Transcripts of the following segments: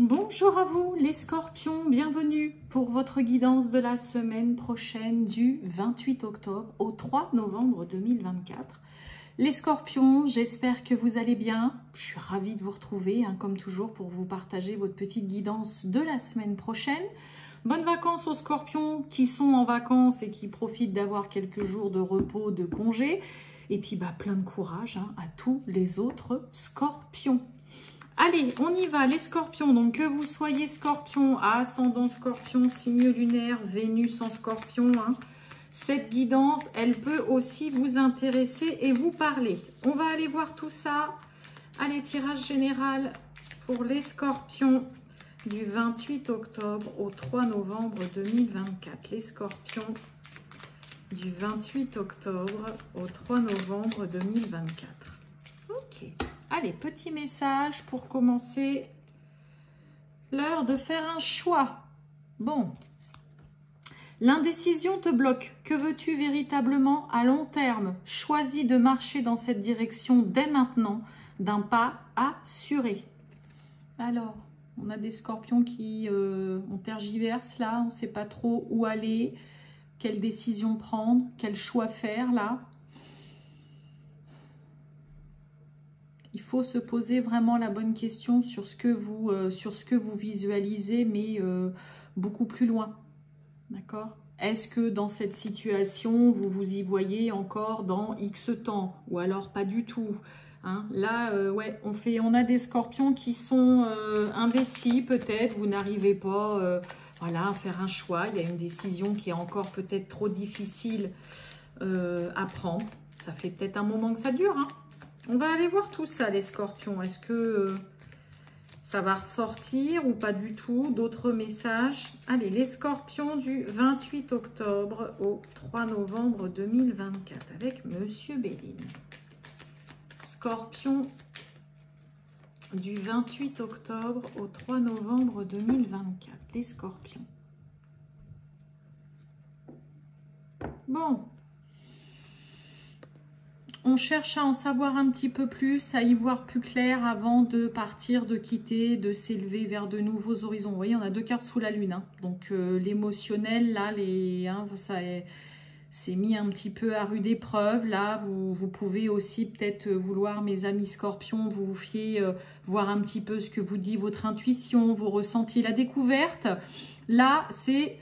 Bonjour à vous les scorpions, bienvenue pour votre guidance de la semaine prochaine du 28 octobre au 3 novembre 2024. Les scorpions, j'espère que vous allez bien. Je suis ravie de vous retrouver, comme toujours, pour vous partager votre petite guidance de la semaine prochaine. Bonnes vacances aux scorpions qui sont en vacances et qui profitent d'avoir quelques jours de repos, de congé. Et puis plein de courage à tous les autres scorpions. Allez, on y va les scorpions. Donc que vous soyez scorpion, ascendant scorpion, signe lunaire, Vénus en scorpion, cette guidance, elle peut aussi vous intéresser et vous parler. On va aller voir tout ça. Allez, tirage général pour les scorpions du 28 octobre au 3 novembre 2024. Les scorpions du 28 octobre au 3 novembre 2024. Ok. Allez, petit message pour commencer. L'heure de faire un choix. Bon. L'indécision te bloque. Que veux-tu véritablement à long terme? Choisis de marcher dans cette direction dès maintenant, d'un pas assuré. Alors, on a des scorpions qui on tergiverse là. On ne sait pas trop où aller, quelle décision prendre, quel choix faire là. Il faut se poser vraiment la bonne question sur ce que vous visualisez, mais beaucoup plus loin. D'accord? Est-ce que dans cette situation, vous vous y voyez encore dans X temps? Ou alors pas du tout? Là, ouais, on a des scorpions qui sont indécis peut-être. Vous n'arrivez pas voilà, à faire un choix. Il y a une décision qui est encore peut-être trop difficile à prendre. Ça fait peut-être un moment que ça dure, On va aller voir tout ça, les scorpions. Est-ce que ça va ressortir ou pas du tout? D'autres messages. Allez, les scorpions du 28 octobre au 3 novembre 2024 avec Monsieur Béline. Scorpion du 28 octobre au 3 novembre 2024. Les scorpions. Bon. On cherche à en savoir un petit peu plus, à y voir plus clair avant de partir, de quitter, de s'élever vers de nouveaux horizons. Vous voyez, on a deux cartes sous la lune. Donc l'émotionnel, là, ça s'est mis un petit peu à rude épreuve. Là, vous pouvez aussi peut-être vouloir, mes amis scorpions, vous fier, voir un petit peu ce que vous dit votre intuition, vos ressentis, la découverte. Là, c'est...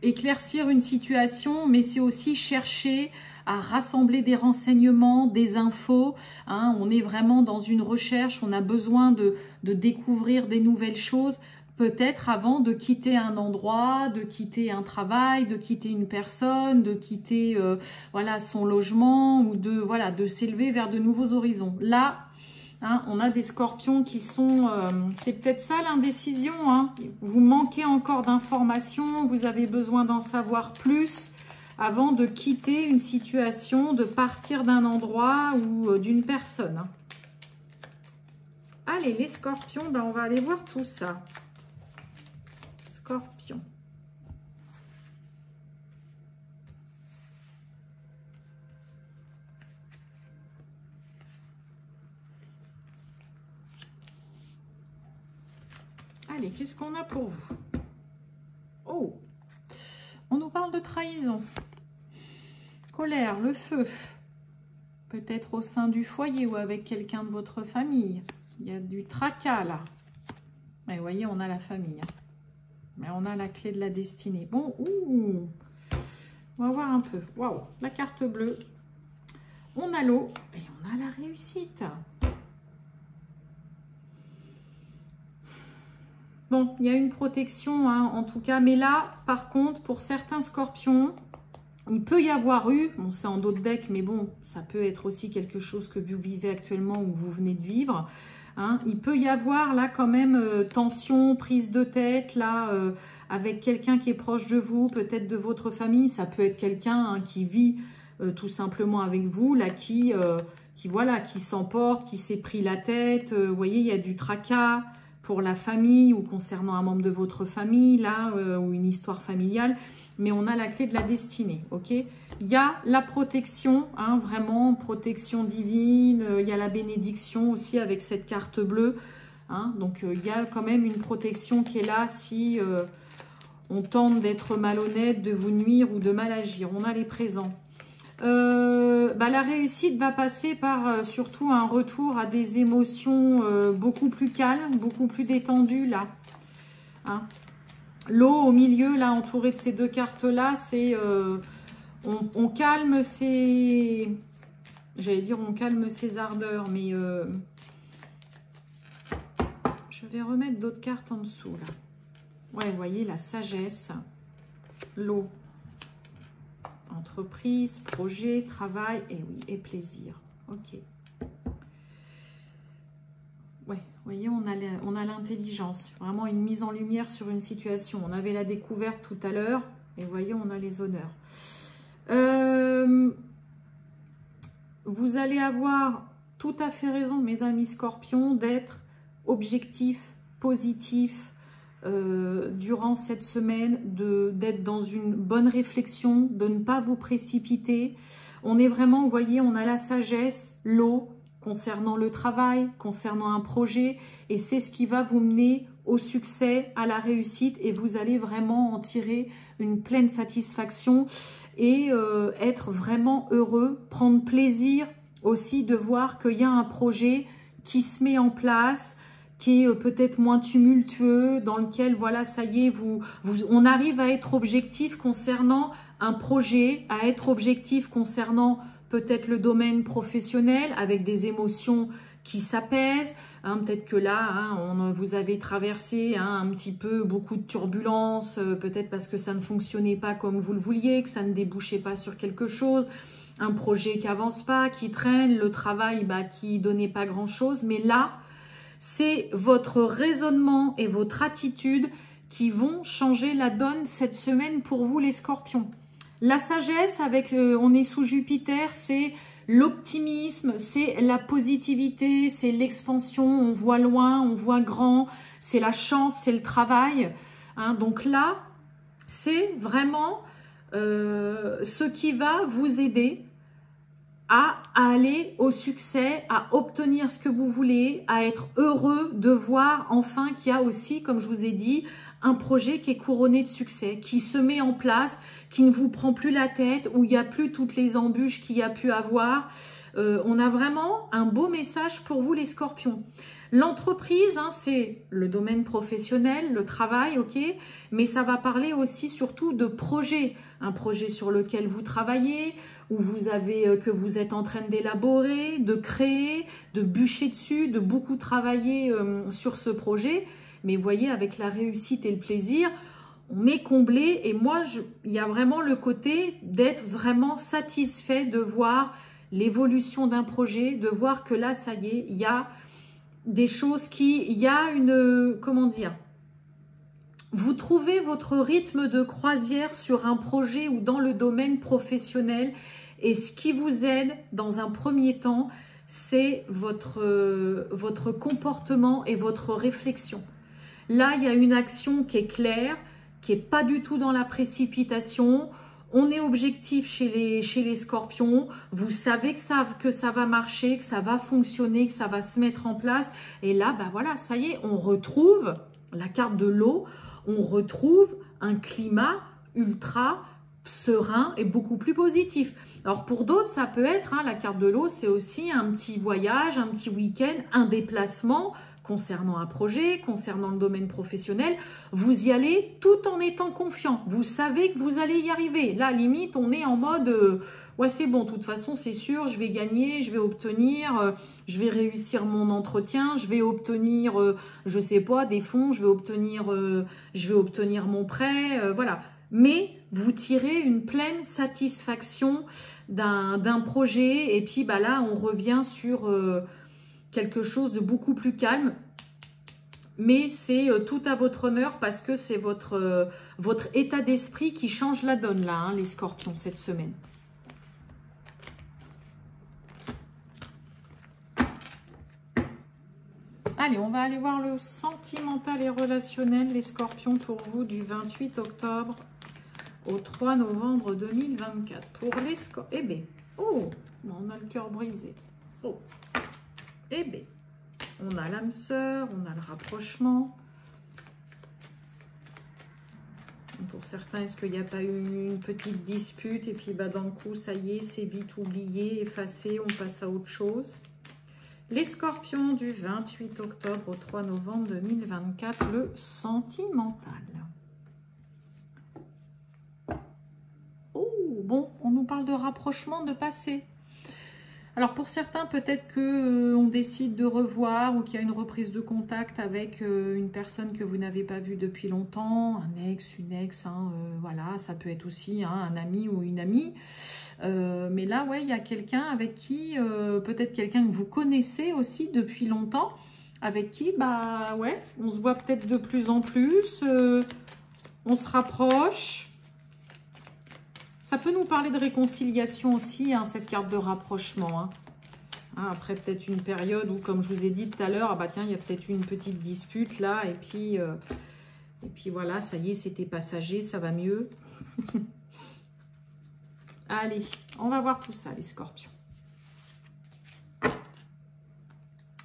éclaircir une situation, mais c'est aussi chercher à rassembler des renseignements, des infos. On est vraiment dans une recherche, on a besoin de découvrir des nouvelles choses, peut-être avant de quitter un endroit, de quitter un travail, de quitter une personne, de quitter voilà, son logement, ou de s'élever vers de nouveaux horizons. Là, on a des scorpions qui sont... c'est peut-être ça l'indécision. Vous manquez encore d'informations, vous avez besoin d'en savoir plus avant de quitter une situation, de partir d'un endroit ou d'une personne. Allez, les scorpions, on va aller voir tout ça. Scorpion. Allez, qu'est-ce qu'on a pour vous? Oh, on nous parle de trahison, colère, le feu, peut-être au sein du foyer ou avec quelqu'un de votre famille. Il y a du tracas là. Mais vous voyez, on a la famille. Mais on a la clé de la destinée. Bon, on va voir un peu. Waouh, la carte bleue. On a l'eau et on a la réussite. Bon, il y a une protection en tout cas, mais là, par contre, pour certains scorpions, il peut y avoir eu, bon c'est en dos de deck, mais bon, ça peut être aussi quelque chose que vous vivez actuellement ou que vous venez de vivre. Il peut y avoir là quand même tension, prise de tête, là, avec quelqu'un qui est proche de vous, peut-être de votre famille. Ça peut être quelqu'un qui vit tout simplement avec vous, là, qui s'emporte, qui s'est pris la tête. Vous voyez, il y a du tracas pour la famille ou concernant un membre de votre famille, là, ou une histoire familiale. mais on a la clé de la destinée, ok? Il y a la protection, hein, vraiment, protection divine, il y a la bénédiction aussi avec cette carte bleue, hein, donc il y a quand même une protection qui est là si on tente d'être malhonnête, de vous nuire ou de mal agir. On a les présents. La réussite va passer par surtout un retour à des émotions beaucoup plus calmes, beaucoup plus détendues là. Hein. L'eau au milieu, là, entouré de ces deux cartes-là, c'est... on calme ses... J'allais dire on calme ses ardeurs, mais... je vais remettre d'autres cartes en dessous, là. Ouais, vous voyez, la sagesse, l'eau. Entreprise, projet, travail, et oui, et plaisir. Ok. Ouais, vous voyez, on a l'intelligence, vraiment une mise en lumière sur une situation. On avait la découverte tout à l'heure, et vous voyez, on a les honneurs. Vous allez avoir tout à fait raison, mes amis scorpions, d'être objectif, positif, durant cette semaine, d'être dans une bonne réflexion, de ne pas vous précipiter. On est vraiment, vous voyez, on a la sagesse, l'eau, concernant le travail, concernant un projet, et c'est ce qui va vous mener au succès, à la réussite, et vous allez vraiment en tirer une pleine satisfaction et être vraiment heureux, prendre plaisir aussi de voir qu'il y a un projet qui se met en place, qui est peut-être moins tumultueux, dans lequel, voilà, ça y est, on arrive à être objectif concernant un projet, à être objectif concernant peut-être le domaine professionnel, avec des émotions qui s'apaisent. Hein, peut-être que là, hein, vous avez traversé un petit peu beaucoup de turbulences, peut-être parce que ça ne fonctionnait pas comme vous le vouliez, que ça ne débouchait pas sur quelque chose, un projet qui avance pas, qui traîne, le travail qui donnait pas grand-chose. Mais là, c'est votre raisonnement et votre attitude qui vont changer la donne cette semaine pour vous les scorpions. La sagesse, avec on est sous Jupiter, c'est l'optimisme, c'est la positivité, c'est l'expansion, on voit loin, on voit grand, c'est la chance, c'est le travail. Hein, donc là, c'est vraiment ce qui va vous aider à aller au succès, à obtenir ce que vous voulez, à être heureux de voir enfin qu'il y a aussi, comme je vous ai dit, un projet qui est couronné de succès, qui se met en place, qui ne vous prend plus la tête, où il n'y a plus toutes les embûches qu'il y a pu avoir. On a vraiment un beau message pour vous les scorpions. L'entreprise, hein, c'est le domaine professionnel, le travail, ok, mais ça va parler aussi surtout de projet, un projet sur lequel vous travaillez, où vous avez, que vous êtes en train d'élaborer, de créer, de bûcher dessus, de beaucoup travailler sur ce projet. Mais vous voyez, avec la réussite et le plaisir, on est comblé. Et moi, il y a vraiment le côté d'être vraiment satisfait de voir l'évolution d'un projet, de voir que là, ça y est, il y a des choses il y a une, comment dire, vous trouvez votre rythme de croisière sur un projet ou dans le domaine professionnel, et ce qui vous aide dans un premier temps, c'est votre comportement et votre réflexion. Là, il y a une action qui est claire, qui n'est pas du tout dans la précipitation. On est objectif chez les scorpions. Vous savez que ça va marcher, que ça va fonctionner, que ça va se mettre en place. Et là, voilà, ça y est, on retrouve la carte de l'eau. On retrouve un climat ultra serein et beaucoup plus positif. Alors pour d'autres, ça peut être, la carte de l'eau, c'est aussi un petit voyage, un petit week-end, un déplacement concernant un projet, concernant le domaine professionnel. Vous y allez tout en étant confiant. Vous savez que vous allez y arriver. Là, limite, on est en mode ouais, c'est bon, de toute façon, c'est sûr, je vais gagner, je vais obtenir, je vais réussir mon entretien, je vais obtenir, je sais pas, des fonds, je vais obtenir mon prêt, voilà. Mais vous tirez une pleine satisfaction d'un projet, et puis là, on revient sur quelque chose de beaucoup plus calme. Mais c'est tout à votre honneur parce que c'est votre état d'esprit qui change la donne là, les scorpions, cette semaine. Allez, on va aller voir le sentimental et relationnel, les scorpions, pour vous, du 28 octobre au 3 novembre 2024. Pour les scores, eh bien, oh, on a le cœur brisé. Oh, eh bien, on a l'âme sœur, on a le rapprochement. Pour certains, est-ce qu'il n'y a pas eu une petite dispute et puis bah, d'un coup, ça y est, c'est vite oublié, effacé, on passe à autre chose. Les scorpions du 28 octobre au 3 novembre 2024, le sentimental. Oh, bon, on nous parle de rapprochement, de passé. Alors pour certains, peut-être qu'on décide de revoir ou qu'il y a une reprise de contact avec une personne que vous n'avez pas vue depuis longtemps, un ex, une ex, hein, voilà, ça peut être aussi hein, un ami ou une amie. Mais là, ouais, il y a quelqu'un avec qui, peut-être quelqu'un que vous connaissez aussi depuis longtemps, avec qui, bah ouais, on se voit peut-être de plus en plus, on se rapproche. Ça peut nous parler de réconciliation aussi, hein, cette carte de rapprochement. Hein. Hein, après peut-être une période où, comme je vous ai dit tout à l'heure, ah bah tiens, il y a peut-être une petite dispute là, et puis voilà, ça y est, c'était passager, ça va mieux. Allez, on va voir tout ça, les scorpions.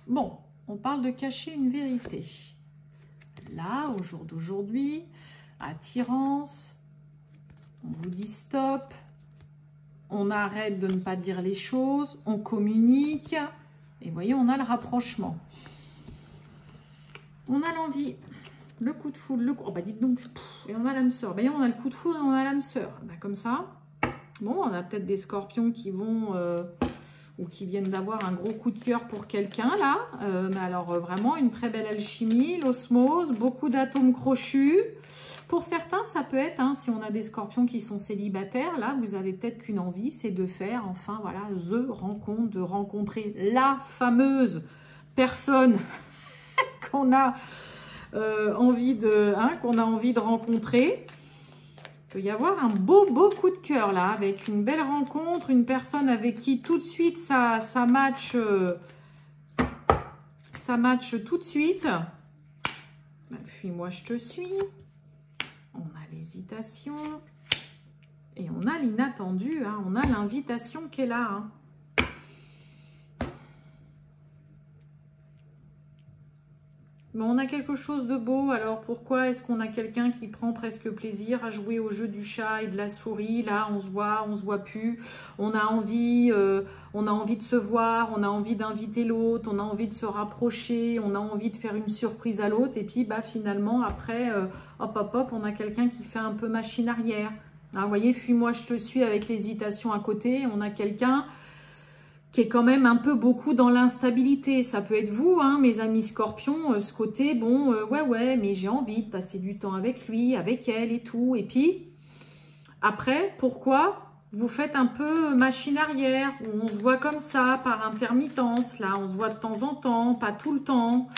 Bon, on parle de cacher une vérité. Là, au jour d'aujourd'hui, attirance, on vous dit stop, on arrête de ne pas dire les choses, on communique, et vous voyez, on a le rapprochement. On a l'envie, le coup de foudre, le coup... Oh bah dites donc, et on a l'âme sœur. Voyez, on a le coup de foudre et on a l'âme sœur. Bah, comme ça, bon, on a peut-être des scorpions qui vont... ou qui viennent d'avoir un gros coup de cœur pour quelqu'un, là. Mais alors, vraiment, une très belle alchimie, l'osmose, beaucoup d'atomes crochus. Pour certains, ça peut être, hein, si on a des scorpions qui sont célibataires, là, vous avez peut-être qu'une envie, c'est de faire, enfin, voilà, the rencontre, de rencontrer la fameuse personne qu'on a envie de rencontrer. Il peut y avoir un beau coup de cœur là, avec une belle rencontre, une personne avec qui tout de suite ça match tout de suite. Fuis-moi, je te suis. On a l'hésitation et on a l'inattendu, hein, on a l'invitation qui est là. Hein. Mais on a quelque chose de beau, alors pourquoi est-ce qu'on a quelqu'un qui prend presque plaisir à jouer au jeu du chat et de la souris? Là, on se voit plus, on a envie de se voir, on a envie d'inviter l'autre, on a envie de se rapprocher, on a envie de faire une surprise à l'autre, et puis bah, finalement, après, hop, on a quelqu'un qui fait un peu machine arrière. Hein, vous voyez, fuis-moi, je te suis avec l'hésitation à côté, on a quelqu'un qui est quand même un peu beaucoup dans l'instabilité. Ça peut être vous, hein, mes amis scorpions, ce côté, bon, ouais, mais j'ai envie de passer du temps avec lui, avec elle et tout. Et puis, après, pourquoi vous faites un peu machine arrière, où on se voit comme ça, par intermittence, là, on se voit de temps en temps, pas tout le temps.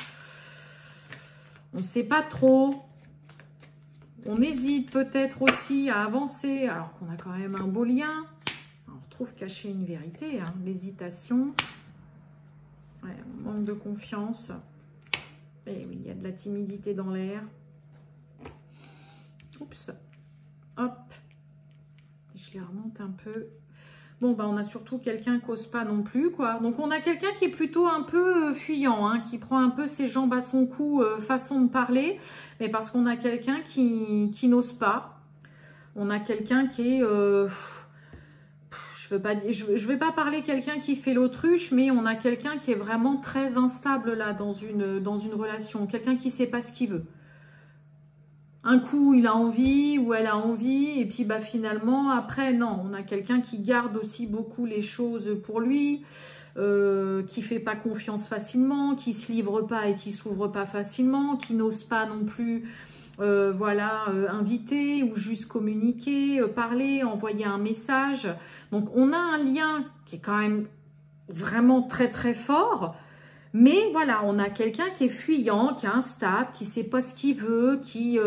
On ne sait pas trop. On hésite peut-être aussi à avancer, alors qu'on a quand même un beau lien. Trouve cacher une vérité, hein. L'hésitation, ouais, manque de confiance, et oui, il y a de la timidité dans l'air. Oups, hop, je les remonte un peu. Bon, bah, on a surtout quelqu'un qui n'ose pas non plus, quoi. Donc, on a quelqu'un qui est plutôt un peu fuyant, hein, qui prend un peu ses jambes à son cou, façon de parler, mais parce qu'on a quelqu'un qui n'ose pas. On a quelqu'un qui est... je vais pas parler quelqu'un qui fait l'autruche, mais on a quelqu'un qui est vraiment très instable là dans une relation. Quelqu'un qui sait pas ce qu'il veut. Un coup, il a envie ou elle a envie, et puis bah finalement, après, non. On a quelqu'un qui garde aussi beaucoup les choses pour lui, qui fait pas confiance facilement, qui se livre pas et qui s'ouvre pas facilement, qui n'ose pas non plus... inviter ou juste communiquer, parler, envoyer un message. Donc, on a un lien qui est quand même vraiment très, très fort. Mais voilà, on a quelqu'un qui est fuyant, qui est instable, qui sait pas ce qu'il veut, qui,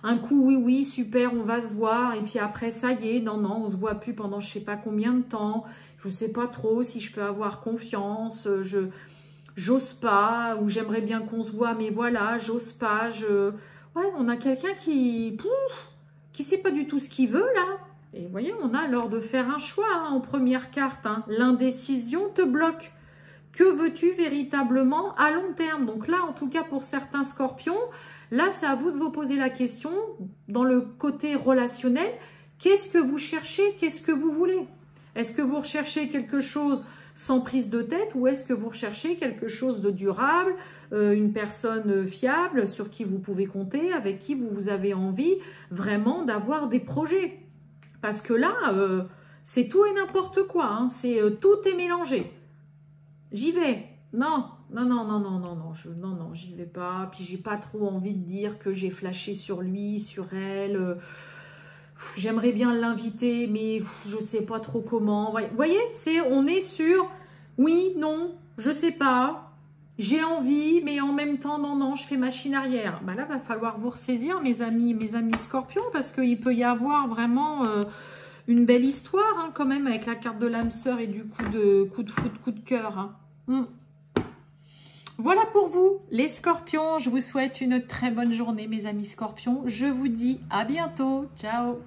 un coup, oui, super, on va se voir. Et puis après, ça y est, non, on se voit plus pendant je sais pas combien de temps. Je sais pas trop si je peux avoir confiance. J'ose pas, ou j'aimerais bien qu'on se voit, mais voilà, j'ose pas, Ouais, on a quelqu'un qui qui ne sait pas du tout ce qu'il veut là. Et vous voyez, on a l'heure de faire un choix hein, en première carte. Hein. L'indécision te bloque. Que veux-tu véritablement à long terme? Donc là, en tout cas pour certains scorpions, là c'est à vous de vous poser la question dans le côté relationnel. Qu'est-ce que vous cherchez? Qu'est-ce que vous voulez? Est-ce que vous recherchez quelque chose sans prise de tête ou est-ce que vous recherchez quelque chose de durable, une personne fiable sur qui vous pouvez compter, avec qui vous avez envie vraiment d'avoir des projets? Parce que là, c'est tout et n'importe quoi, hein. Tout est mélangé. J'y vais. Non, non, j'y vais pas. Puis j'ai pas trop envie de dire que j'ai flashé sur lui, sur elle. J'aimerais bien l'inviter, mais je sais pas trop comment. Vous voyez, on est sur oui, non, je sais pas. J'ai envie, mais en même temps, non, je fais machine arrière. Bah là, va falloir vous ressaisir, mes amis scorpions, parce qu'il peut y avoir vraiment une belle histoire, hein, quand même, avec la carte de l'âme sœur et du coup de foudre, coup de cœur. Hein. Voilà pour vous, les scorpions. Je vous souhaite une très bonne journée, mes amis scorpions. Je vous dis à bientôt. Ciao!